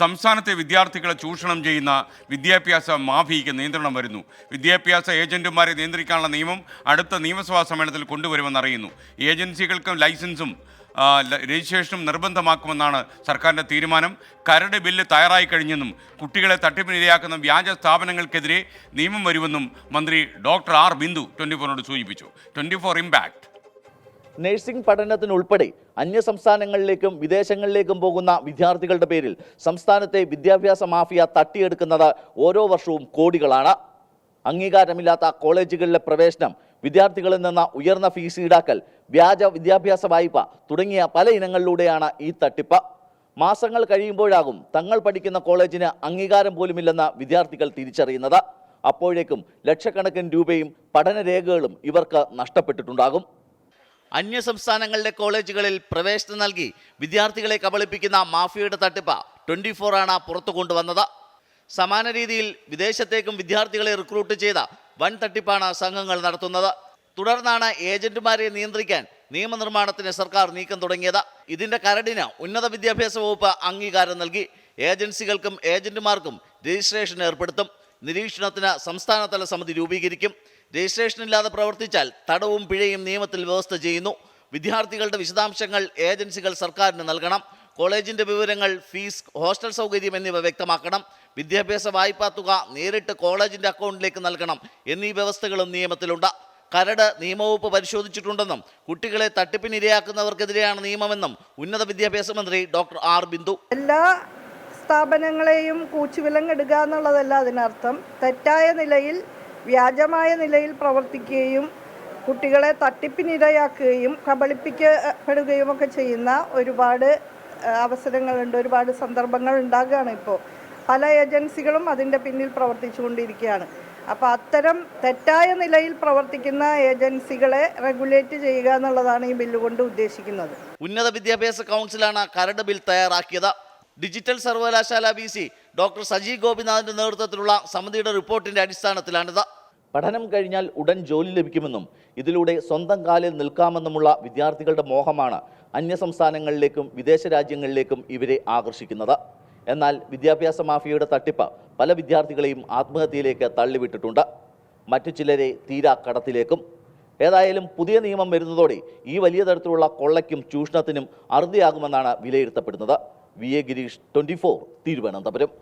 സംസ്ഥാനത്തെ വിദ്യാർത്ഥികളെ ചൂഷണം ചെയ്യുന്ന വിദ്യാഭ്യാസ മാഫിയയ്ക്ക് നിയന്ത്രണം വരുന്നു. വിദ്യാഭ്യാസ ഏജന്റുമാരെ നിയന്ത്രിക്കാനുള്ള നിയമം അടുത്ത നിയമസഭാ സമ്മേളനത്തിൽ കൊണ്ടുവരുമെന്ന് അറിയുന്നു. ഏജൻസികൾക്കും ലൈസൻസും രജിസ്ട്രേഷനും നിർബന്ധമാക്കുമെന്നാണ് സർക്കാരിൻ്റെ തീരുമാനം. കരട് ബില്ല് തയ്യാറായി കഴിഞ്ഞെന്നും കുട്ടികളെ തട്ടിപ്പിനിരയാക്കുന്ന വ്യാജ സ്ഥാപനങ്ങൾക്കെതിരെ നിയമം വരുമെന്നും മന്ത്രി ഡോക്ടർ ആർ ബിന്ദു 24നോട് സൂചിപ്പിച്ചു. 24 ഇമ്പാക്ട്. നഴ്സിംഗ് പഠനത്തിനുൾപ്പെടെ അന്യസംസ്ഥാനങ്ങളിലേക്കും വിദേശങ്ങളിലേക്കും പോകുന്ന വിദ്യാർത്ഥികളുടെ പേരിൽ സംസ്ഥാനത്തെ വിദ്യാഭ്യാസ മാഫിയ തട്ടിയെടുക്കുന്നത് ഓരോ വർഷവും കോടികളാണ്. അംഗീകാരമില്ലാത്ത കോളേജുകളിലെ പ്രവേശനം, വിദ്യാർത്ഥികളിൽ നിന്ന് ഉയർന്ന ഫീസ് ഈടാക്കൽ, വ്യാജ വിദ്യാഭ്യാസ വായ്പ തുടങ്ങിയ പല ഇനങ്ങളിലൂടെയാണ് ഈ തട്ടിപ്പ്. മാസങ്ങൾ കഴിയുമ്പോഴാകും തങ്ങൾ പഠിക്കുന്ന കോളേജിന് അംഗീകാരം പോലുമില്ലെന്ന് വിദ്യാർത്ഥികൾ തിരിച്ചറിയുന്നത്. അപ്പോഴേക്കും ലക്ഷക്കണക്കിന് രൂപയും പഠനരേഖകളും ഇവർക്ക് നഷ്ടപ്പെട്ടിട്ടുണ്ടാകും. അന്യസംസ്ഥാനങ്ങളിലെ കോളേജുകളിൽ പ്രവേശനം നൽകി വിദ്യാർത്ഥികളെ കബളിപ്പിക്കുന്ന മാഫിയയുടെ തട്ടിപ്പ് 24 ആണ് പുറത്തു കൊണ്ടുവന്നത്. സമാന രീതിയിൽ വിദേശത്തേക്കും വിദ്യാർത്ഥികളെ റിക്രൂട്ട് ചെയ്ത വൻ തട്ടിപ്പാണ് സംഘങ്ങൾ നടത്തുന്നത്. തുടർന്നാണ് ഏജന്റുമാരെ നിയന്ത്രിക്കാൻ നിയമനിർമ്മാണത്തിന് സർക്കാർ നീക്കം തുടങ്ങിയത്. ഇതിന്റെ കരടിന് ഉന്നത വിദ്യാഭ്യാസ വകുപ്പ് അംഗീകാരം നൽകി. ഏജൻസികൾക്കും ഏജന്റുമാർക്കും രജിസ്ട്രേഷൻ ഏർപ്പെടുത്തും. നിരീക്ഷണത്തിന് സംസ്ഥാനതല സമിതി രൂപീകരിക്കും. രജിസ്ട്രേഷൻ ഇല്ലാതെ പ്രവർത്തിച്ചാൽ തടവും പിഴയും നിയമത്തിൽ വ്യവസ്ഥ ചെയ്യുന്നു. വിദ്യാർത്ഥികളുടെ വിശദാംശങ്ങൾ ഏജൻസികൾ സർക്കാരിന് നൽകണം. കോളേജിൻ്റെ വിവരങ്ങൾ, ഫീസ്, ഹോസ്റ്റൽ സൗകര്യം എന്നിവ വ്യക്തമാക്കണം. വിദ്യാഭ്യാസ വായ്പാ തുക നേരിട്ട് കോളേജിൻ്റെ അക്കൗണ്ടിലേക്ക് നൽകണം എന്നീ വ്യവസ്ഥകളും നിയമത്തിലുണ്ട്. കരട് നിയമവകുപ്പ് പരിശോധിച്ചിട്ടുണ്ടെന്നും കുട്ടികളെ തട്ടിപ്പിനിരയാക്കുന്നവർക്കെതിരെയാണ് നിയമമെന്നും ഉന്നത വിദ്യാഭ്യാസ മന്ത്രി ഡോക്ടർ ആർ ബിന്ദു. എല്ലാ സ്ഥാപനങ്ങളെയും കൂച്ചുവിലങ്ങിടുക എന്നുള്ളതല്ല അതിനർത്ഥം. തെറ്റായ നിലയിൽ, വ്യാജമായ നിലയിൽ പ്രവർത്തിക്കുകയും കുട്ടികളെ തട്ടിപ്പിനിരയാക്കുകയും കബളിപ്പിക്കപ്പെടുകയും ഒക്കെ ചെയ്യുന്ന ഒരുപാട് അവസരങ്ങളുണ്ട്, ഒരുപാട് സന്ദർഭങ്ങൾ ഉണ്ടാകുകയാണ്. ഇപ്പോൾ പല ഏജൻസികളും അതിൻ്റെ പിന്നിൽ പ്രവർത്തിച്ചുകൊണ്ടിരിക്കുകയാണ്. അപ്പോൾ അത്തരം തെറ്റായ നിലയിൽ പ്രവർത്തിക്കുന്ന ഏജൻസികളെ റെഗുലേറ്റ് ചെയ്യുക എന്നുള്ളതാണ് ഈ ബില്ല് കൊണ്ട് ഉദ്ദേശിക്കുന്നത്. ഉന്നത വിദ്യാഭ്യാസ കൗൺസിലാണ് കരട് ബിൽ തയ്യാറാക്കിയത്. ഡിജിറ്റൽ സർവകലാശാല VC ഡോക്ടർ സജി ഗോപിനാഥിന്റെ നേതൃത്വത്തിലുള്ള സമിതിയുടെ റിപ്പോർട്ടിന്റെ അടിസ്ഥാനത്തിലാണിത്. പഠനം കഴിഞ്ഞാൽ ഉടൻ ജോലി ലഭിക്കുമെന്നും ഇതിലൂടെ സ്വന്തം കാലിൽ നിൽക്കാമെന്നുമുള്ള വിദ്യാർത്ഥികളുടെ മോഹമാണ് അന്യസംസ്ഥാനങ്ങളിലേക്കും വിദേശ രാജ്യങ്ങളിലേക്കും ഇവരെ ആകർഷിക്കുന്നത്. എന്നാൽ വിദ്യാഭ്യാസ മാഫിയയുടെ തട്ടിപ്പ് പല വിദ്യാർത്ഥികളെയും ആത്മഹത്യയിലേക്ക് തള്ളിവിട്ടിട്ടുണ്ട്. മറ്റു ചിലരെ തീരാ കടത്തിലേക്കും. ഏതായാലും പുതിയ നിയമം വരുന്നതോടെ ഈ വലിയ തരത്തിലുള്ള കൊള്ളയ്ക്കും ചൂഷണത്തിനും അറുതിയാകുമെന്നാണ് വിലയിരുത്തപ്പെടുന്നത്. VA ഗിരീഷ്, 24, തിരുവനന്തപുരം.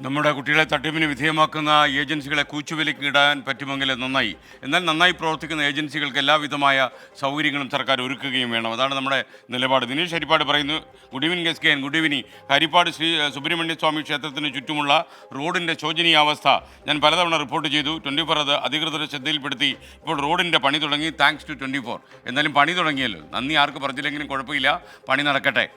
നമ്മുടെ കുട്ടികളെ തട്ടിപ്പിന് വിധേയമാക്കുന്ന ഏജൻസികളെ കൂച്ചുവിലയ്ക്ക് ഇടാൻ പറ്റുമെങ്കിൽ നന്നായി. എന്നാൽ നന്നായി പ്രവർത്തിക്കുന്ന ഏജൻസികൾക്ക് എല്ലാവിധമായ സൗകര്യങ്ങളും സർക്കാർ ഒരുക്കുകയും വേണം. അതാണ് നമ്മുടെ നിലപാട്. ദിനേശ് ഹരിപ്പാട് പറയുന്നു. Good evening SKN. Good evening. Harippad Sri Subrahmanya Swami ക്ഷേത്രത്തിന് ചുറ്റുമുള്ള റോഡിൻ്റെ ശോചനീയാവസ്ഥ ഞാൻ പലതവണ റിപ്പോർട്ട് ചെയ്തു. 24 അത് അധികൃതരെ ശ്രദ്ധയിൽപ്പെടുത്തി. ഇപ്പോൾ റോഡിൻ്റെ പണി തുടങ്ങി. Thanks to 24. എന്നാലും പണി തുടങ്ങിയല്ലോ. നന്ദി ആർക്ക് പറഞ്ഞില്ലെങ്കിലും കുഴപ്പമില്ല, പണി നടക്കട്ടെ.